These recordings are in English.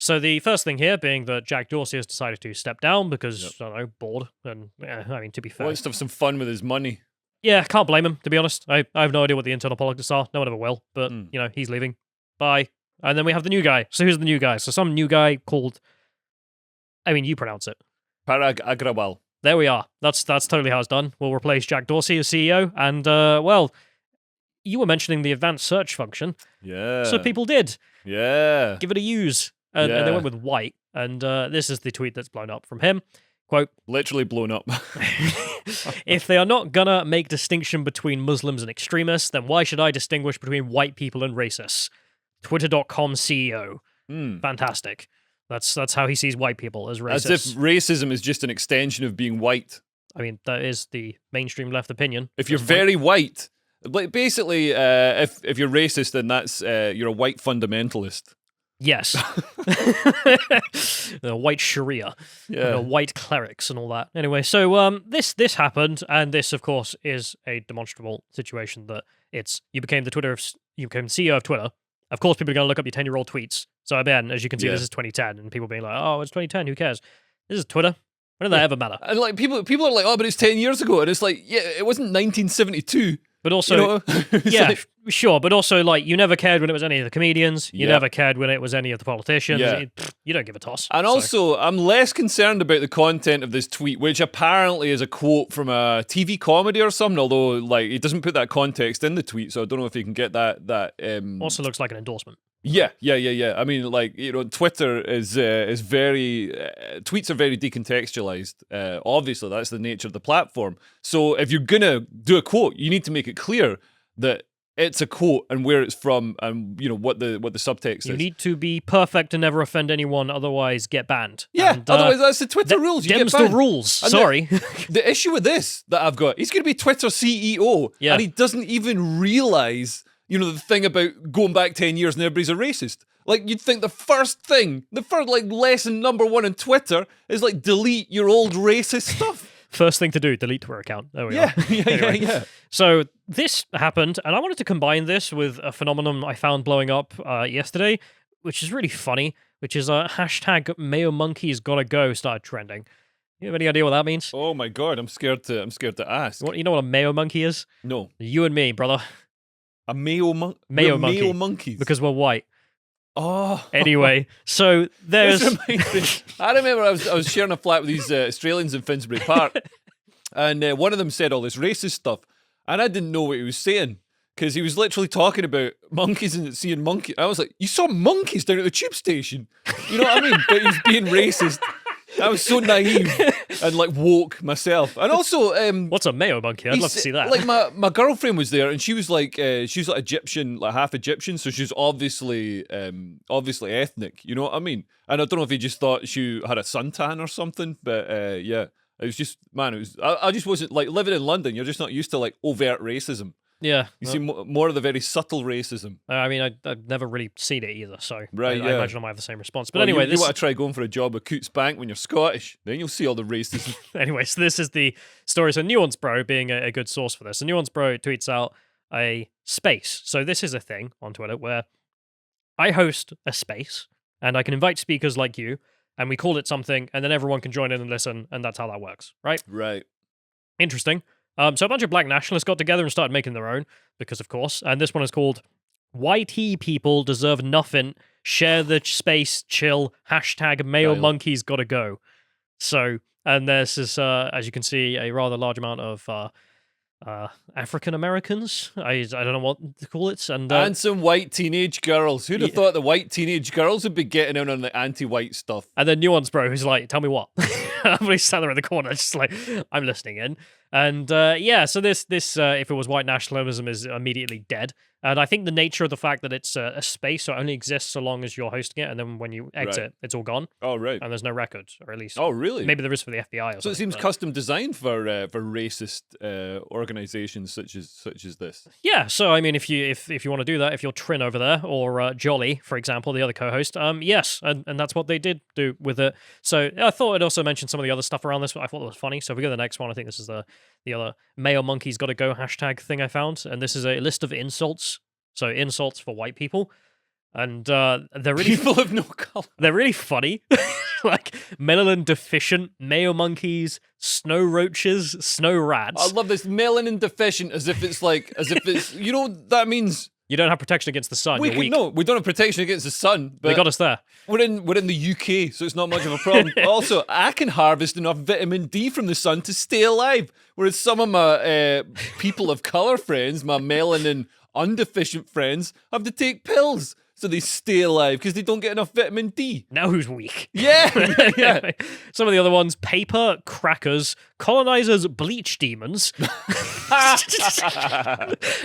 So the first thing here being that Jack Dorsey has decided to step down because, Yep. I don't know, bored. And, I mean, to be fair. Wants to have some fun with his money. Yeah, can't blame him, to be honest. I have no idea what the internal politics are. No one ever will. But, he's leaving. Bye. And then we have the new guy. So who's the new guy? So some new guy called... I mean, you pronounce it. Parag Agrawal. There we are. That's totally how it's done. We'll replace Jack Dorsey as CEO. And, you were mentioning the advanced search function. Yeah. So people did. Yeah. Give it a use. And they went with white. And this is the tweet that's blown up from him. Quote, literally blown up. if they are not gonna make distinction between Muslims and extremists, then why should I distinguish between white people and racists? Twitter.com CEO. Fantastic. That's how he sees white people, as racist. As if racism is just an extension of being white. I mean, that is the mainstream left opinion. If you're very white, like basically, if you're racist, then that's you're a white fundamentalist. Yes. White Sharia. Yeah. White clerics and all that. Anyway, so this happened, and this, of course, is a demonstrable situation that you became CEO of Twitter. Of course, people are going to look up your 10-year-old tweets. So again, as you can see, this is 2010, and people being like, "Oh, it's 2010. Who cares?" This is Twitter. When did that ever matter? And like people are like, "Oh, but it's 10 years ago," and it's like, yeah, it wasn't 1972. But also, yeah, like, sure. But also, like, you never cared when it was any of the comedians. You Yeah. never cared when it was any of the politicians. Yeah. You don't give a toss. And also, I'm less concerned about the content of this tweet, which apparently is a quote from a TV comedy or something. Although, like, it doesn't put that context in the tweet, so I don't know if you can get that. Also looks like an endorsement. Yeah. I mean, like, Twitter is very tweets are very decontextualized. Obviously, that's the nature of the platform. So if you're gonna do a quote, you need to make it clear that it's a quote and where it's from, and what the subtext is. You need to be perfect and never offend anyone, otherwise get banned. Yeah, and, otherwise that's the Twitter rules. You get the banned. rules. And Sorry. The issue with this that I've got, he's going to be Twitter CEO, and he doesn't even realize, the thing about going back 10 years and everybody's a racist. Like, you'd think the first lesson number one in Twitter is, like, delete your old racist stuff. First thing to do, delete Twitter account. There we are. Anyway, Yeah. So this happened, and I wanted to combine this with a phenomenon I found blowing up yesterday, which is really funny, which is hashtag Mayo Monkeys Gotta Go started trending. You have any idea what that means? Oh my god, I'm scared to ask. You know what a Mayo Monkey is? No. You and me, brother. A Mayo monkey? Mayo monkey. Mayo monkeys. Because we're white. Oh. Anyway, so there's... I remember I was sharing a flat with these Australians in Finsbury Park, and one of them said all this racist stuff, and I didn't know what he was saying, because he was literally talking about monkeys and seeing monkeys. I was like, you saw monkeys down at the tube station? You know what I mean? But he was being racist. I was so naive and like woke myself. And also, what's a Mayo monkey? I'd love to see that. Like my girlfriend was there, and she was like Egyptian, like half Egyptian, so she's obviously ethnic. You know what I mean? And I don't know if he just thought she had a suntan or something, but yeah, it was just I just wasn't like living in London. You're just not used to like overt racism. Yeah. You see more of the very subtle racism. I mean, I've never really seen it either, so right, I imagine I might have the same response. But anyway, you want to try going for a job at Coots Bank when you're Scottish, then you'll see all the racism. Anyway, so this is the story. So Nuance Bro being a good source for this. So Nuance Bro tweets out a space. So this is a thing on Twitter where I host a space, and I can invite speakers like you, and we call it something, and then everyone can join in and listen, and that's how that works, right? Right. Interesting. So a bunch of black nationalists got together and started making their own, because of course, and this one is called YT People Deserve Nothing, Share the Space, Chill, hashtag Mayo Monkeys Gotta Go. So, and there's this, as you can see, a rather large amount of African Americans. I don't know what to call it. And some white teenage girls. Who'd have thought the white teenage girls would be getting in on the anti-white stuff? And then Nuance Bro, who's like, tell me what? Everybody's sat there in the corner, just like, I'm listening in. And yeah, so this if it was white nationalism, is immediately dead. And I think the nature of the fact that it's a space, so it only exists so long as you're hosting it, and then when you exit, it's all gone. Oh, right. And there's no records, or at least... Oh, really? Maybe there is for the FBI or something. So it seems custom designed for racist organizations such as this. Yeah, so I mean, if you want to do that, if you're Trin over there, or Jolly, for example, the other co-host, yes, and that's what they did do with it. So I thought I'd also mention some of the other stuff around this, but I thought it was funny. So if we go to the next one, I think this is the other Mayo Monkeys Gotta Go hashtag thing I found, and this is a list of insults. So insults for white people. and they're really People of no color. they're really funny. Like melanin deficient mayo monkeys, snow roaches, snow rats. I love this melanin deficient, as if it's you know what that means. You don't have protection against the sun. You're weak. No, we don't have protection against the sun. But They got us there. we're in the UK, so it's not much of a problem. Also, I can harvest enough vitamin D from the sun to stay alive, whereas some of my people of color friends, my melanin undeficient friends, have to take pills so they stay alive because they don't get enough vitamin D. Now who's weak? Yeah, yeah. Some of the other ones: paper, crackers, colonizers, bleach demons,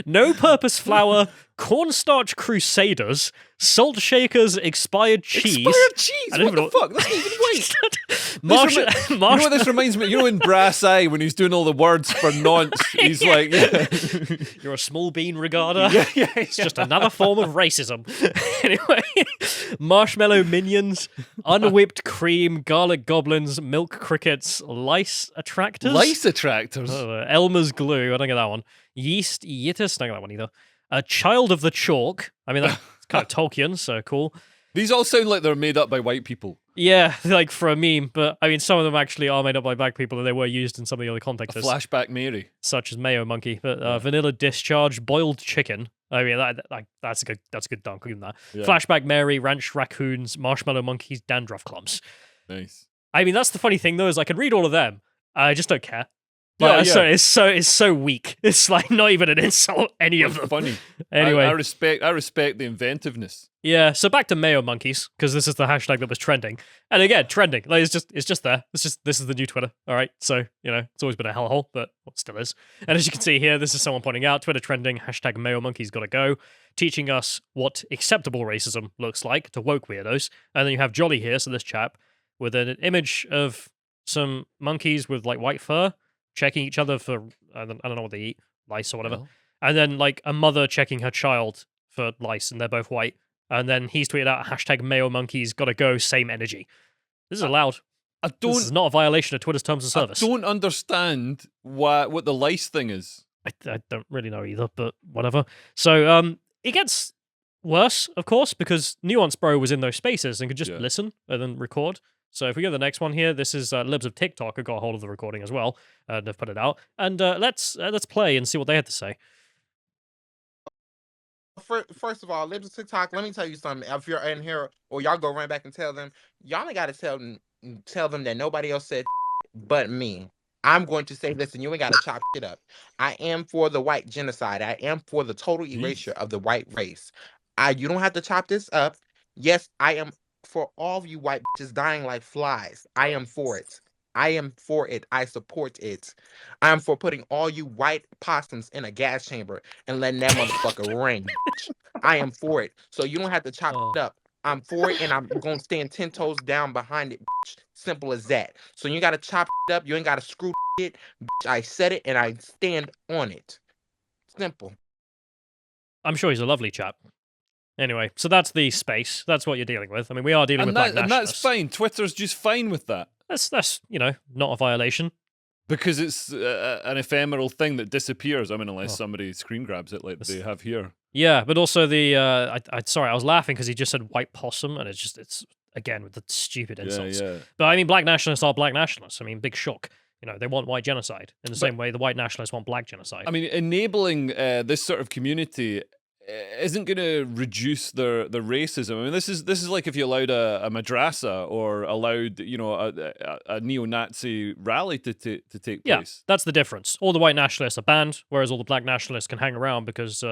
no purpose flour, cornstarch crusaders, salt shakers, expired cheese. Expired cheese. I don't What even the fuck? That's not even white. You know Marsh- what this reminds me? You know in Brass Eye when he's doing all the words for nonce, he's like, yeah. You're a small bean regarder. yeah. It's just another form of racism. Anyway, marshmallow minions, unwhipped cream, garlic goblins, milk crickets, lice attractors. Lice attractors. Elmer's glue. I don't get that one. Yeast yitis. Don't get that one either. A child of the chalk. I mean, that's kind of Tolkien, so cool. These all sound like they're made up by white people. Yeah, like for a meme, but I mean, some of them actually are made up by black people and they were used in some of the other A contexts, flashback Mary. such as Mayo Monkey. But vanilla discharge, boiled chicken. I mean, that's a good dunk. Give them that. Yeah. Flashback Mary, ranch raccoons, marshmallow monkeys, dandruff clumps. Nice. I mean, that's the funny thing though, is I can read all of them. I just don't care. Yeah, Like, yeah. It's so weak. It's like not even an insult. Any of them. Funny. Anyway, I respect the inventiveness. yeah. So back to Mayo monkeys because this is the hashtag that was trending, and again, trending. Like it's just there. This is the new Twitter. All right. So it's always been a hellhole, but well, it still is. And as you can see here, this is someone pointing out Twitter trending hashtag Mayo monkeys gotta go, teaching us what acceptable racism looks like to woke weirdos. And then you have Jolly here, so this chap with an image of some monkeys with like white fur checking each other for I don't know what they eat, lice or whatever. Well. And then like a mother checking her child for lice, and they're both white. And then he's tweeted out hashtag Mayo monkeys gotta go, same energy. This is allowed. I This is don't not a violation of Twitter's terms of service. I don't understand what the lice thing is. I don't really know either, but whatever. So it gets worse, of course, because Nuance Bro was in those spaces and could just Yeah. listen and then record. So if we go to the next one here, this is Libs of TikTok who got a hold of the recording as well, and they've put it out. And let's play and see what they had to say. First of all, Libs of TikTok, let me tell you something. If you're in here or y'all go run back and tell them, y'all ain't gotta tell them that nobody else said but me. I'm going to say this and you ain't gotta chop shit up. I am for the white genocide. I am for the total erasure of the white race. You don't have to chop this up. Yes, I am for all of you white bitches dying like flies. I am for it. I am for it. I support it. I am for putting all you white possums in a gas chamber and letting that motherfucker ring. I am for it. So you don't have to chop it up. I'm for it and I'm going to stand 10 toes down behind it. Simple as that. So you got to chop it up. You ain't got to screw it. I said it and I stand on it. Simple. I'm sure he's a lovely chap. Anyway, so that's the space. That's what you're dealing with. I mean, we are dealing with black And that's nationalists. fine. Twitter's just fine with that. That's not a violation. Because it's an ephemeral thing that disappears. I mean, unless Oh. somebody screen grabs it like they have here. Yeah, but also the I was laughing because he just said white possum, and it's again with the stupid insults. Yeah. But I mean, black nationalists are black nationalists. I mean, big shock. They want white genocide in the same way the white nationalists want black genocide. I mean, enabling this sort of community isn't going to reduce their racism. I mean, this is like if you allowed a madrasa or allowed a neo-Nazi rally to take yeah, place. that's the difference. All the white nationalists are banned, whereas all the black nationalists can hang around because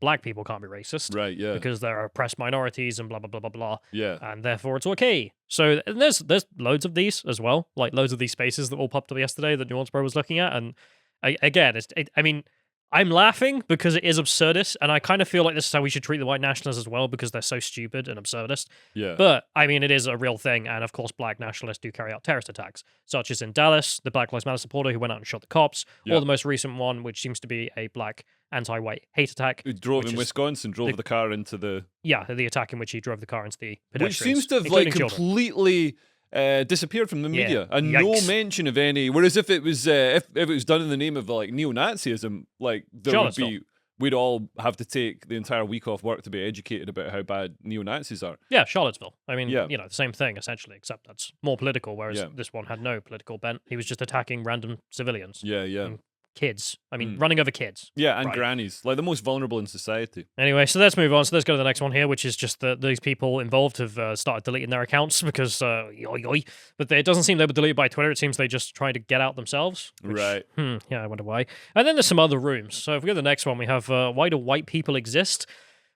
black people can't be racist. Right? Yeah. Because they're oppressed minorities and blah blah blah blah blah. Yeah. And therefore it's okay. So and there's loads of these as well, like loads of these spaces that all popped up yesterday that Nuance Bro was looking at, and I mean, I'm laughing because it is absurdist, and I kind of feel like this is how we should treat the white nationalists as well because they're so stupid and absurdist. Yeah. But I mean, it is a real thing, and of course, black nationalists do carry out terrorist attacks, such as in Dallas, the Black Lives Matter supporter who went out and shot the cops, Yeah. or the most recent one, which seems to be a black anti-white hate attack. Who drove which in is Wisconsin, drove the- the car into the... Yeah, the attack in which he drove the car into the Which pedestrians, seems to have including like children. completely disappeared from the Yeah, media, and yikes. no mention of any. Whereas if it was if it was done in the name of like neo-Nazism, like there would Charlottesville. be we'd all have to take the entire week off work to be educated about how bad neo-Nazis are. Yeah, Charlottesville. I mean, Yeah. the same thing essentially, except that's more political, whereas Yeah. this one had no political bent. He was just attacking random civilians, Yeah, yeah. Mm. kids. I mean, running over kids. Yeah, and Right. grannies. Like the most vulnerable in society. Anyway, so let's move on. So let's go to the next one here, which is just that these people involved have started deleting their accounts because, but it doesn't seem they were deleted by Twitter. It seems they just tried to get out themselves. which, Right. Yeah, I wonder why. And then there's some other rooms. So if we go to the next one, we have Why Do White People Exist?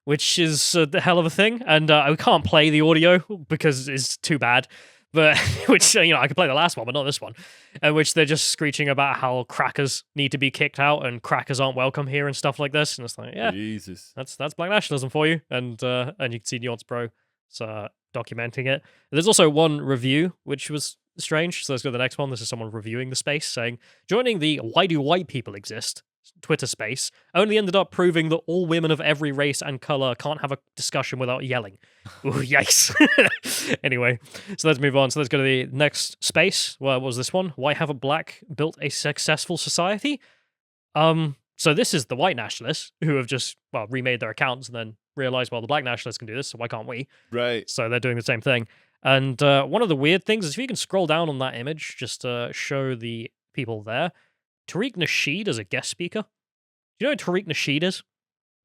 Which is the hell of a thing. And we can't play the audio because it's too bad. But which I could play the last one, but not this one. In which they're just screeching about how crackers need to be kicked out and crackers aren't welcome here and stuff like this. And it's like, yeah, Jesus. that's black nationalism for you. And you can see Nuance Pro documenting it. There's also one review which was strange. So let's go to the next one. This is someone reviewing the space saying, joining the Why Do White People Exist Twitter space only ended up proving that all women of every race and color can't have a discussion without yelling. Ooh, yikes. Anyway, so let's move on. So let's go to the next space. Well, what was this one? Why haven't black built a successful society? So this is the white nationalists who have just, remade their accounts and then realized, the black nationalists can do this, so why can't we? Right. So they're doing the same thing. And one of the weird things is if you can scroll down on that image, just to show the people there, Tariq Nasheed is a guest speaker. Do you know who Tariq Nasheed is?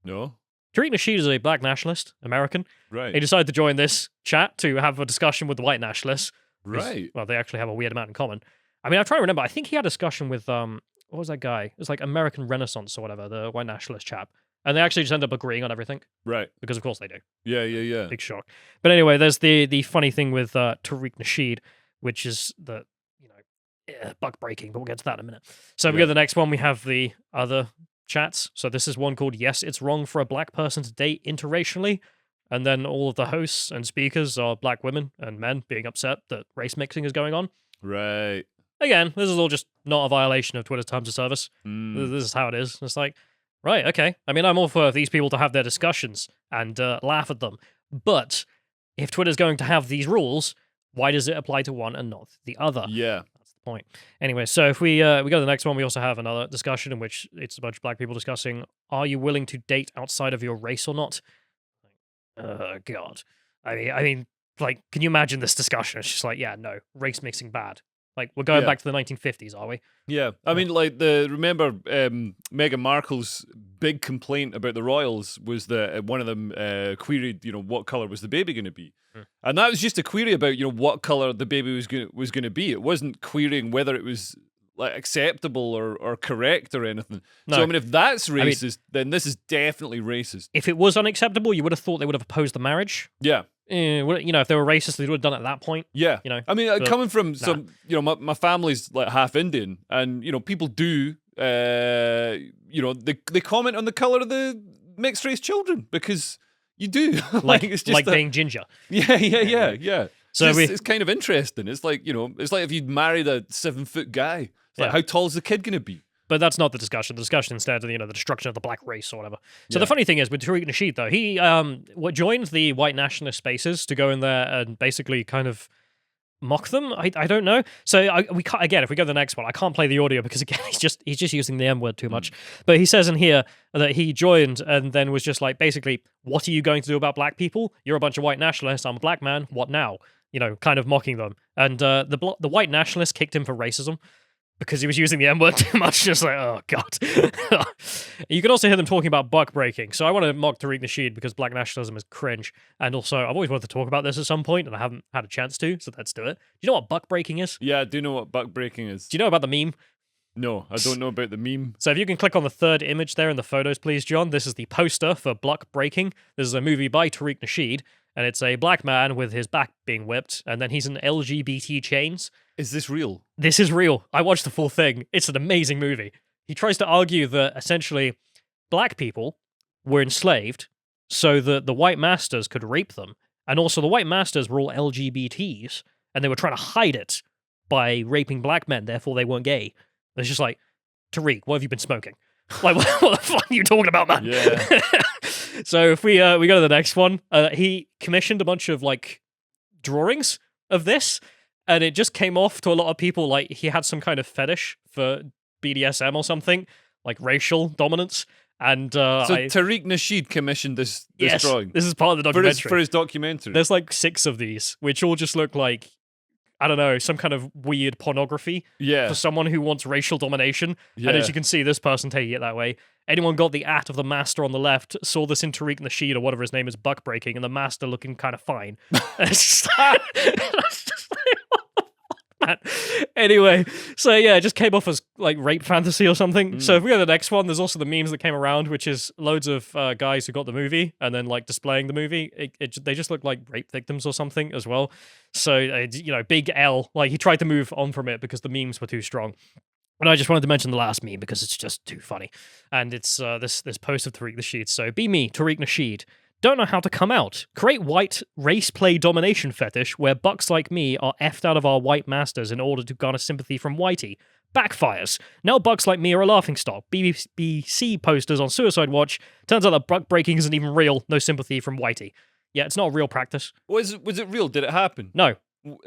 No. Tariq Nasheed is a black nationalist, American. Right. He decided to join this chat to have a discussion with the white nationalists. 'cause, Right. Well, they actually have a weird amount in common. I mean, I'm trying to remember. I think he had a discussion with, what was that guy? It was like American Renaissance or whatever, the white nationalist chap. And they actually just end up agreeing on everything, Right. because of course they do. Yeah, yeah, yeah. Big shock. But anyway, there's the funny thing with Tariq Nasheed, which is the buck breaking, but we'll get to that in a minute. So we go Yeah. to the next one. We have the other chats. So this is one called "Yes, It's Wrong for a Black Person to Date Interracially," and then all of the hosts and speakers are black women and men being upset that race mixing is going on. Right. Again, this is all just not a violation of Twitter's terms of service. Mm. This is how it is. It's like, right, okay. I mean, I'm all for these people to have their discussions and laugh at them. But if Twitter's going to have these rules, why does it apply to one and not the other? Yeah. That's the point. Anyway, so if we go to the next one, we also have another discussion in which it's a bunch of black people discussing, are you willing to date outside of your race or not? God. I mean, like, can you imagine this discussion? It's just like, yeah, no, race mixing bad. Like, we're going Yeah. back to the 1950s, are we? Yeah. I mean, like, remember Meghan Markle's big complaint about the royals was that one of them queried, what color was the baby going to be? And that was just a query about, what color the baby was going to be. It wasn't querying whether it was like acceptable or correct or anything. So No. I mean, if that's racist, then this is definitely racist. If it was unacceptable, you would have thought they would have opposed the marriage. Yeah. If they were racist, they would have done it at that point. Yeah. I mean, but coming from some, my family's like half Indian, and people do, they comment on the color of the mixed race children because you do it's just being ginger. Yeah. So it's kind of interesting. It's like it's like if you'd married a 7-foot guy. It's like, Yeah. how tall is the kid gonna be? But that's not the discussion. The discussion instead of the destruction of the black race or whatever. So Yeah. the funny thing is with Tariq Nasheed though, he joined the white nationalist spaces to go in there and basically kind of mock them. I don't know. So we can't, again, if we go to the next one, I can't play the audio because again he's just using the M word too much. But he says in here that he joined and then was just like, basically, what are you going to do about black people? You're a bunch of white nationalists. I'm a black man. What now? Kind of mocking them. And the white nationalist kicked him for racism because he was using the M word too much. Just like, oh god. You can also hear them talking about buck breaking. So I want to mock Tariq Nasheed because black nationalism is cringe. And also, I've always wanted to talk about this at some point, and I haven't had a chance to. So let's do it. Do you know what buck breaking is? Yeah, I do know what buck breaking is. Do you know about the meme? No, I don't know about the meme. So if you can click on the third image there in the photos, please, John. This is the poster for Buck Breaking. This is a movie by Tariq Nasheed, and it's a black man with his back being whipped, and then he's in LGBT chains. Is this real? This is real. I watched the full thing. It's an amazing movie. He tries to argue that essentially black people were enslaved so that the white masters could rape them, and also the white masters were all LGBTs, and they were trying to hide it by raping black men, therefore they weren't gay. It's just like, Tariq, what have you been smoking? Like, what the fuck are you talking about, man? Yeah. So if we go to the next one, he commissioned a bunch of like drawings of this, and it just came off to a lot of people like he had some kind of fetish for BDSM or something, like racial dominance. And So Tariq Nasheed commissioned this yes, drawing this is part of the for documentary. his documentary. There's like 6 of these, which all just look like, I don't know, some kind of weird pornography Yeah. for someone who wants racial domination. Yeah. And as you can see, this person taking it that way. Anyone got the at of the master on the left, saw this in Tariq Nasheed or whatever his name is, buck breaking, and the master looking kind of fine. It's just like, it's just like, what the fuck, man? Anyway, so yeah, it just came off as like rape fantasy or something. So if we go to the next one, there's also the memes that came around, which is loads of guys who got the movie and then like displaying the movie. They just look like rape victims or something as well. So, you know, big L, like he tried to move on from it because the memes were too strong. And I just wanted to mention the last meme because it's just too funny. And it's this post of Tariq Nasheed. So, be me, Tariq Nasheed. Don't know how to come out. Create white race play domination fetish where bucks like me are effed out of our white masters in order to garner sympathy from whitey. Backfires. Now bucks like me are a laughingstock. BBC posters on Suicide Watch. Turns out that buck breaking isn't even real. No sympathy from whitey. Yeah, it's not a real practice. Was it real? Did it happen? No.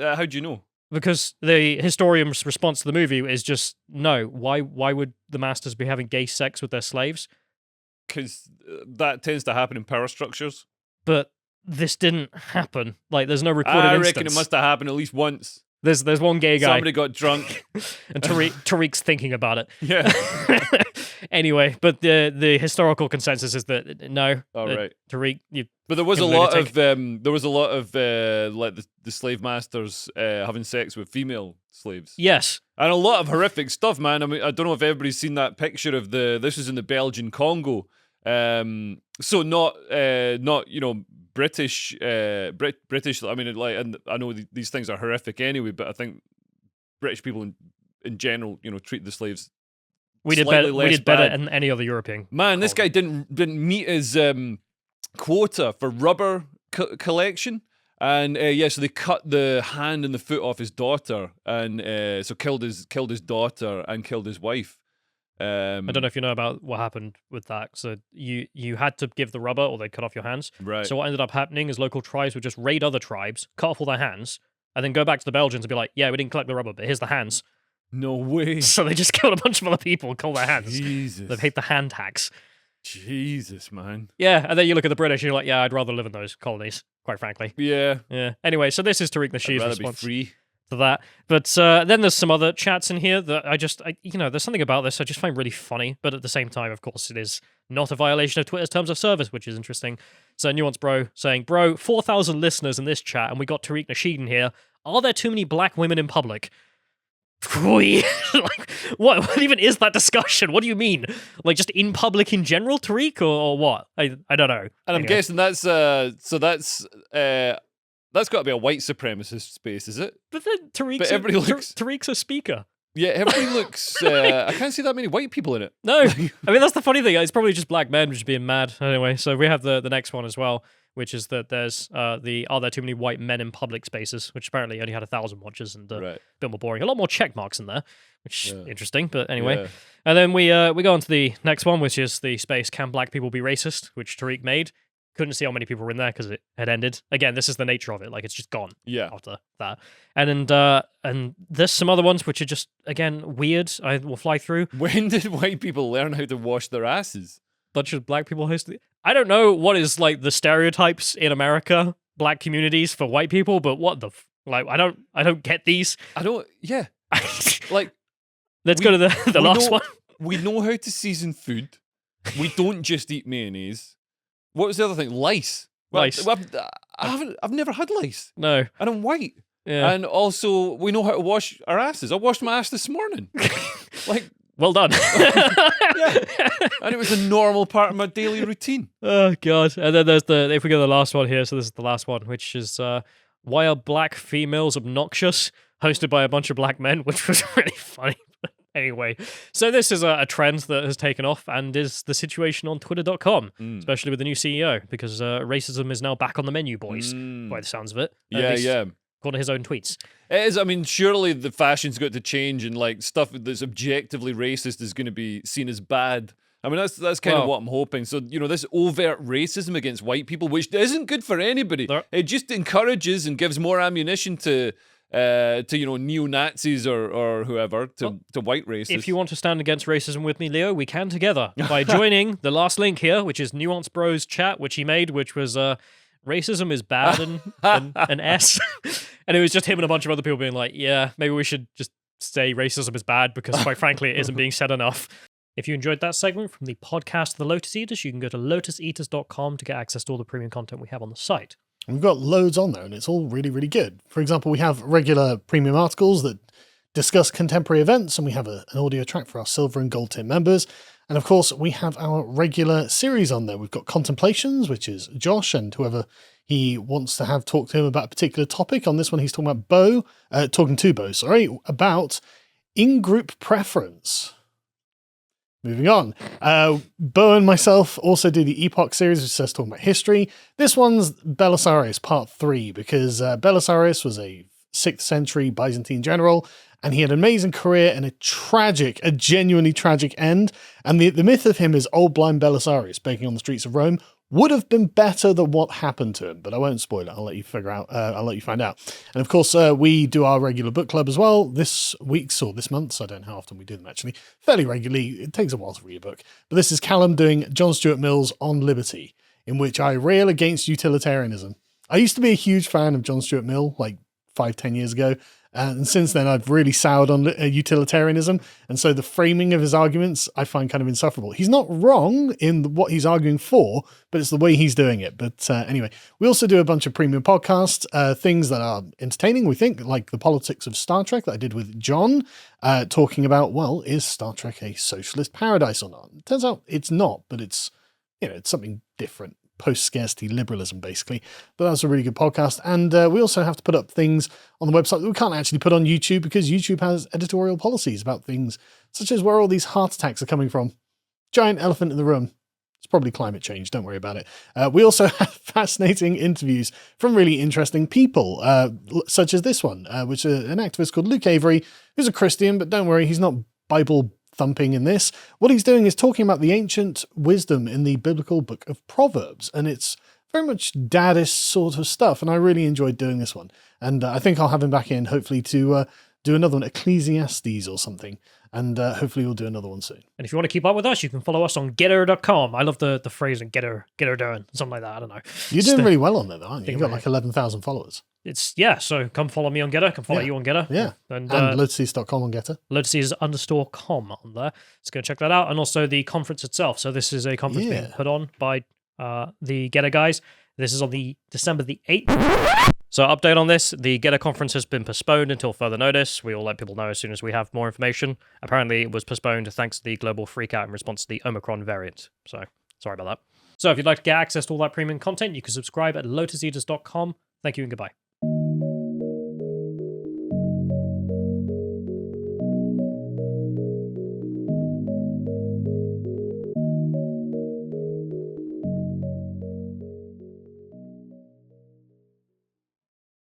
How'd you know? Because the historian's response to the movie is just no. Why would the masters be having gay sex with their slaves? Because that tends to happen in power structures. But this didn't happen. Like, there's no recorded I instance. reckon it must have happened at least once. There's one gay guy, Somebody got drunk. and Tariq's thinking about it. Yeah. Anyway, but the historical consensus is that no. All right. Tariq, But there was a fucking lot lunatic. of like the slave masters having sex with female slaves. yes. And a lot of horrific stuff, man. I mean, I don't know if everybody's seen that picture of this was in the Belgian Congo. So not you know, British British. I mean, like, and I know these things are horrific anyway, but I think British people in general, you know, treat the slaves. We did slightly better. We less did better bad. than any other European. Man, this guy colony. didn't meet his quota for rubber collection, and so they cut the hand and the foot off his daughter, and so killed his daughter and killed his wife. I don't know if you know about what happened with that. So you had to give the rubber, or they cut off your hands. Right. So what ended up happening is local tribes would just raid other tribes, cut off all their hands, and then go back to the Belgians and be like, "Yeah, we didn't collect the rubber, but here's the hands." No way. So they just killed a bunch of other people and called their hands. Jesus. They paid the hand tax. Jesus, man. Yeah, and then you look at the British and you're like, yeah, I'd rather live in those colonies, quite frankly. Yeah. Yeah. Anyway, so this is Tariq I'd Nasheed's rather be response free. to that. But then there's some other chats in here that you know, there's something about this I just find really funny. But at the same time, of course, it is not a violation of Twitter's terms of service, which is interesting. So Nuance Bro saying, bro, 4,000 listeners in this chat, and we got Tariq Nasheed in here. Are there too many black women in public? Like, what even is that discussion? What do you mean? Like, just in public in general, Tariq, or what? I don't know. And I'm Anyway. guessing that's that's got to be a white supremacist space, is it? But then Tariq's, But everybody looks- Tariq's a speaker. Yeah, everybody looks. I can't see that many white people in it. No, I mean, that's the funny thing. It's probably just black men just being mad. Anyway, so we have the next one as well, which is that there's are there too many white men in public spaces, which apparently only had 1,000 watches and a Right. bit more boring. A lot more check marks in there, which is Yeah. interesting. But anyway, Yeah. and then we go on to the next one, which is the space "Can Black People Be Racist?" which Tariq made. Couldn't see how many people were in there because it had ended. Again, this is the nature of it; like it's just gone Yeah. after that. And there's some other ones which are just again weird. I will fly through. When did white people learn how to wash their asses? Bunch of black people hosting. I don't know what is like the stereotypes in America, black communities for white people, but what the like I don't get these. I don't. Yeah. Like, Let's go to the we last know- one. we know how to season food. We don't just eat mayonnaise. What was the other thing? Lice. Lice. I've never had lice, No. and I'm white. Yeah. And also, we know how to wash our asses. I washed my ass this morning. Like, Well done. and it was a normal part of my daily routine. Oh god. And then there's if we go to the last one here, so this is the last one, which is why are black females obnoxious? Hosted by a bunch of black men, which was really funny. Anyway, so this is a trend that has taken off and is the situation on twitter.com, especially with the new CEO, because racism is now back on the menu, boys, by the sounds of it. At Yeah, least yeah. According to his own tweets. It is. I mean, surely the fashion's got to change, and like stuff that's objectively racist is going to be seen as bad. I mean, that's kind of Well- what I'm hoping. So, you know, this overt racism against white people, which isn't good for anybody, There- it just encourages and gives more ammunition to to neo-Nazis or whoever, to white racists. If you want to stand against racism with me, Leo, we can together by joining the last link here, which is Nuance Bros chat, which he made, which was racism is bad and an S. And it was just him and a bunch of other people being like, yeah, maybe we should just say racism is bad because quite frankly, it isn't being said enough. If you enjoyed that segment from the podcast The Lotus Eaters, you can go to lotuseaters.com to get access to all the premium content we have on the site. We've got loads on there and it's all really, really good. For example, we have regular premium articles that discuss contemporary events, and we have an audio track for our silver and gold tier members. And of course, we have our regular series on there. We've got Contemplations, which is Josh and whoever he wants to have talk to him about a particular topic. On this one, he's talking about talking to Bo, about in-group preference. Moving on. Bo and myself also do the Epoch series, which says talking about history. This one's Belisarius Part 3, because Belisarius was a 6th century Byzantine general, and he had an amazing career and a genuinely tragic end. And the myth of him is old blind Belisarius begging on the streets of Rome would have been better than what happened to him, but I won't spoil it. I'll let you I'll let you find out. And of course, we do our regular book club as well this month. I don't know how often we do them actually. Fairly regularly. It takes a while to read a book. But this is Callum doing John Stuart Mill's On Liberty, in which I rail against utilitarianism. I used to be a huge fan of John Stuart Mill, like 5-10 years ago. And since then, I've really soured on utilitarianism. And so the framing of his arguments, I find kind of insufferable. He's not wrong in what he's arguing for, but it's the way he's doing it. But anyway, we also do a bunch of premium podcasts, things that are entertaining, we think, like the politics of Star Trek that I did with John, talking about, well, is Star Trek a socialist paradise or not? It turns out it's not, but it's something different. Post-scarcity liberalism, basically. But that's a really good podcast. And we also have to put up things on the website that we can't actually put on YouTube because YouTube has editorial policies about things such as where all these heart attacks are coming from. Giant elephant in the room. It's probably climate change. Don't worry about it. We also have fascinating interviews from really interesting people, such as this one, which is an activist called Luke Avery, who's a Christian, but don't worry, he's not Bible thumping in this. What he's doing is talking about the ancient wisdom in the biblical book of Proverbs, and it's very much daddish sort of stuff, and I really enjoyed doing this one. And I think I'll have him back in, hopefully, to do another one, Ecclesiastes or something, and hopefully we'll do another one soon. And if you want to keep up with us, you can follow us on getter.com. I love the phrase and getter doing, something like that, I don't know. You're doing really well on there, though, aren't you? You've got like 11,000 followers. So come follow me on Getter, come follow you on Getter. Yeah. And lotuses.com on Getter. lotuses_com on there. Let's go check that out. And also the conference itself. So this is a conference being put on by the Getter guys. This is on the December the 8th. So update on this, the Getter conference has been postponed until further notice. We will let people know as soon as we have more information. Apparently it was postponed thanks to the global freakout in response to the Omicron variant. So sorry about that. So if you'd like to get access to all that premium content, you can subscribe at lotuseaters.com. Thank you and goodbye.